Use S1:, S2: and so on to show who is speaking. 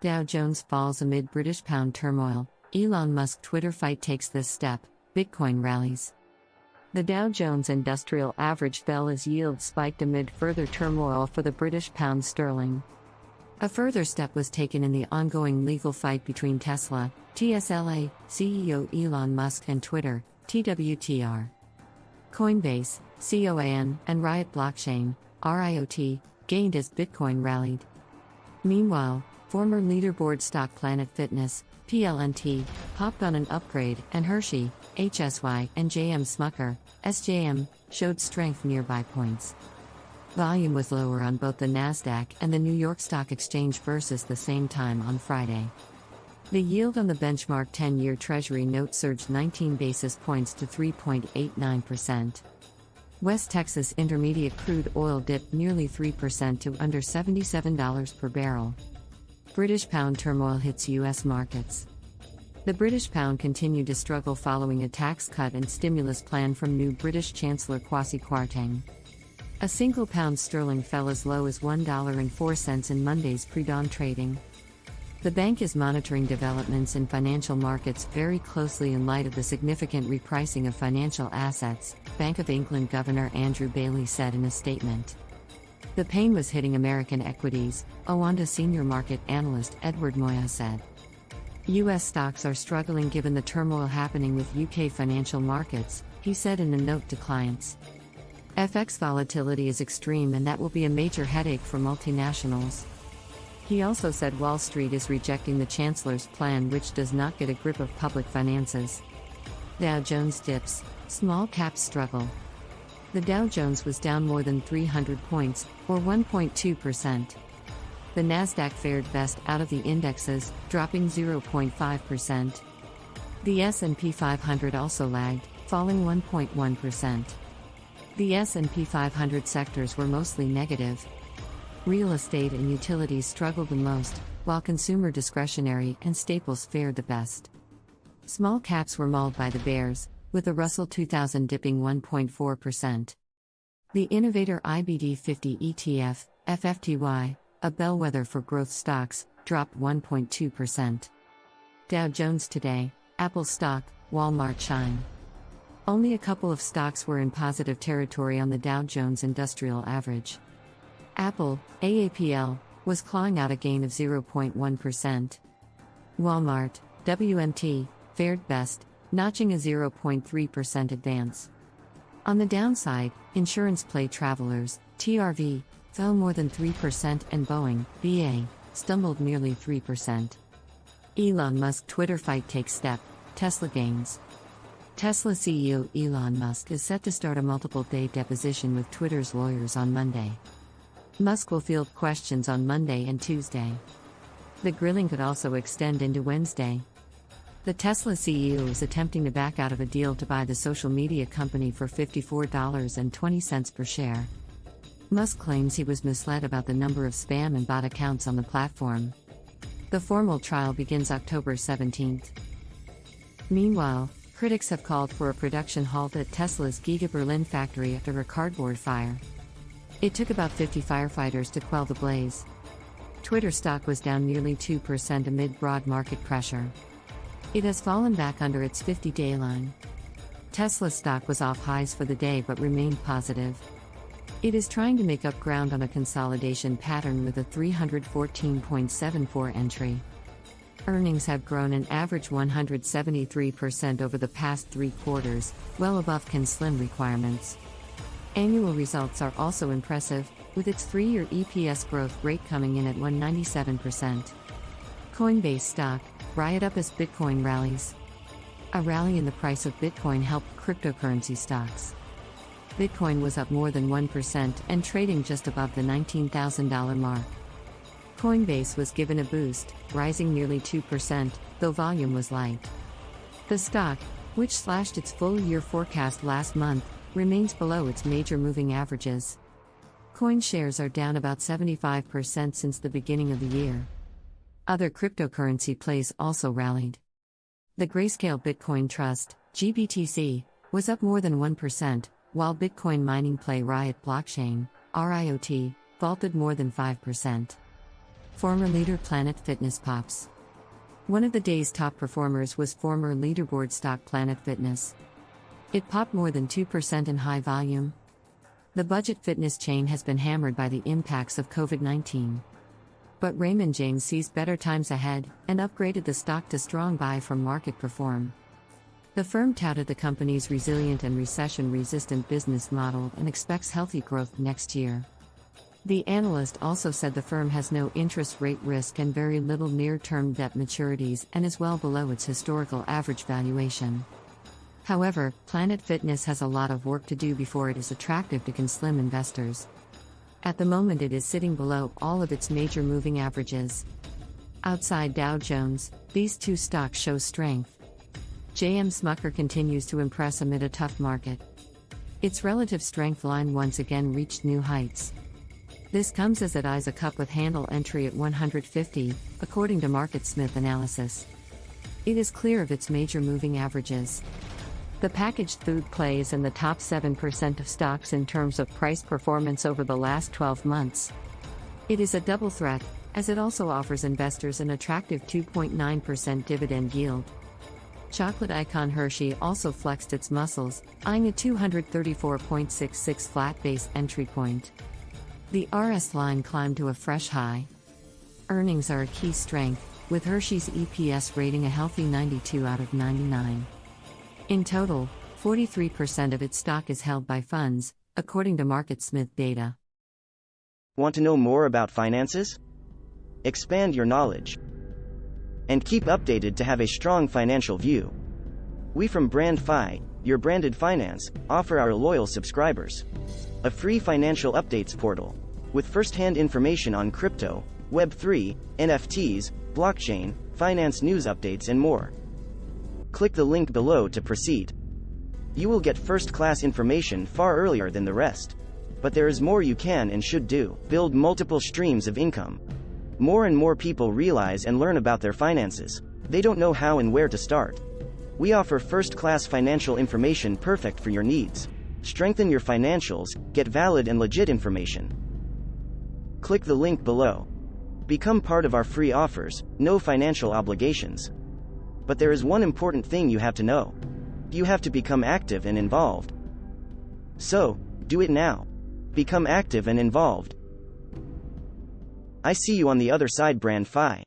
S1: Dow Jones falls amid British pound turmoil. Elon Musk Twitter fight takes this step. Bitcoin rallies. The Dow Jones Industrial Average fell as yields spiked amid further turmoil for the British pound sterling. A further step was taken in the ongoing legal fight between Tesla, TSLA, CEO Elon Musk and Twitter, TWTR. Coinbase, COAN, and Riot Blockchain, RIOT, gained as Bitcoin rallied. Meanwhile, former leaderboard stock Planet Fitness, PLNT, hopped on an upgrade, and Hershey, HSY, and JM Smucker, SJM, showed strength near buy points. Volume was lower on both the Nasdaq and the New York Stock Exchange versus the same time on Friday. The yield on the benchmark 10-year Treasury note surged 19 basis points to 3.89%. West Texas Intermediate crude oil dipped nearly 3% to under $77 per barrel. British pound turmoil hits U.S. markets. The British pound continued to struggle following a tax cut and stimulus plan from new British Chancellor Kwasi Kwarteng. A single pound sterling fell as low as $1.04 in Monday's pre-dawn trading. The bank is monitoring developments in financial markets very closely in light of the significant repricing of financial assets, Bank of England Governor Andrew Bailey said in a statement. The pain was hitting American equities, Owanda senior market analyst Edward Moya said. U.S. stocks are struggling given the turmoil happening with UK financial markets, he said in a note to clients. FX volatility is extreme and that will be a major headache for multinationals. He also said Wall Street is rejecting the Chancellor's plan, which does not get a grip of public finances. Dow Jones dips, small caps struggle. The Dow Jones was down more than 300 points, or 1.2%. The Nasdaq fared best out of the indexes, dropping 0.5%. The S&P 500 also lagged, falling 1.1%. The S&P 500 sectors were mostly negative. Real estate and utilities struggled the most, while consumer discretionary and staples fared the best. Small caps were mauled by the bears, with the Russell 2000 dipping 1.4%. The Innovator IBD 50 ETF, FFTY, a bellwether for growth stocks, dropped 1.2%. Dow Jones today, Apple stock, Walmart shine. Only a couple of stocks were in positive territory on the Dow Jones Industrial Average. Apple, AAPL, was clawing out a gain of 0.1%. Walmart, WMT, fared best, notching a 0.3% advance. On the downside, insurance play Travelers, TRV, fell more than 3% and Boeing, BA, stumbled nearly 3%. Elon Musk Twitter fight takes step, Tesla gains. Tesla CEO Elon Musk is set to start a multiple-day deposition with Twitter's lawyers on Monday. Musk will field questions on Monday and Tuesday. The grilling could also extend into Wednesday. The Tesla CEO is attempting to back out of a deal to buy the social media company for $54.20 per share. Musk claims he was misled about the number of spam and bot accounts on the platform. The formal trial begins October 17th. Meanwhile, critics have called for a production halt at Tesla's Giga Berlin factory after a cardboard fire. It took about 50 firefighters to quell the blaze. Twitter stock was down nearly 2% amid broad market pressure. It has fallen back under its 50-day line. Tesla stock was off highs for the day but remained positive. It is trying to make up ground on a consolidation pattern with a 314.74 entry. Earnings have grown an average 173% over the past 3 quarters, well above Can Slim requirements. Annual results are also impressive, with its 3-year EPS growth rate coming in at 197%. Coinbase stock, Riot up as Bitcoin rallies. A rally in the price of Bitcoin helped cryptocurrency stocks. Bitcoin was up more than 1% and trading just above the $19,000 mark. Coinbase was given a boost, rising nearly 2%, though volume was light. The stock, which slashed its full-year forecast last month, remains below its major moving averages. Coin shares are down about 75% since the beginning of the year. Other cryptocurrency plays also rallied. The Grayscale Bitcoin Trust, GBTC, was up more than 1%, while Bitcoin mining play Riot Blockchain, RIOT, vaulted more than 5%. Former leader Planet Fitness pops. One of the day's top performers was former leaderboard stock Planet Fitness. It popped more than 2% in high volume. The budget fitness chain has been hammered by the impacts of COVID-19. But Raymond James sees better times ahead and upgraded the stock to strong buy from market perform. The firm touted the company's resilient and recession-resistant business model and expects healthy growth next year. The analyst also said the firm has no interest rate risk and very little near-term debt maturities and is well below its historical average valuation. However, Planet Fitness has a lot of work to do before it is attractive to Slim investors. At the moment it is sitting below all of its major moving averages. Outside Dow Jones, these two stocks show strength. J.M. Smucker continues to impress amid a tough market. Its relative strength line once again reached new heights. This comes as it eyes a cup with handle entry at 150, according to MarketSmith analysis. It is clear of its major moving averages. The packaged food play is in the top 7% of stocks in terms of price performance over the last 12 months. It is a double threat, as it also offers investors an attractive 2.9% dividend yield. Chocolate icon Hershey also flexed its muscles, eyeing a 234.66 flat base entry point. The RS line climbed to a fresh high. Earnings are a key strength, with Hershey's EPS rating a healthy 92 out of 99. In total, 43% of its stock is held by funds, according to MarketSmith data.
S2: Want to know more about finances? Expand your knowledge. And keep updated to have a strong financial view. We from BrandFi, your branded finance, offer our loyal subscribers a free financial updates portal with first-hand information on crypto, Web3, NFTs, blockchain, finance news updates and more. Click the link below to proceed. You will get first-class information far earlier than the rest. But there is more you can and should do. Build multiple streams of income. More and more people realize and learn about their finances. They don't know how and where to start. We offer first-class financial information perfect for your needs. Strengthen your financials, get valid and legit information. Click the link below. Become part of our free offers, no financial obligations. But there is one important thing you have to know. You have to become active and involved. So, do it now. Become active and involved. I see you on the other side, BrandFi.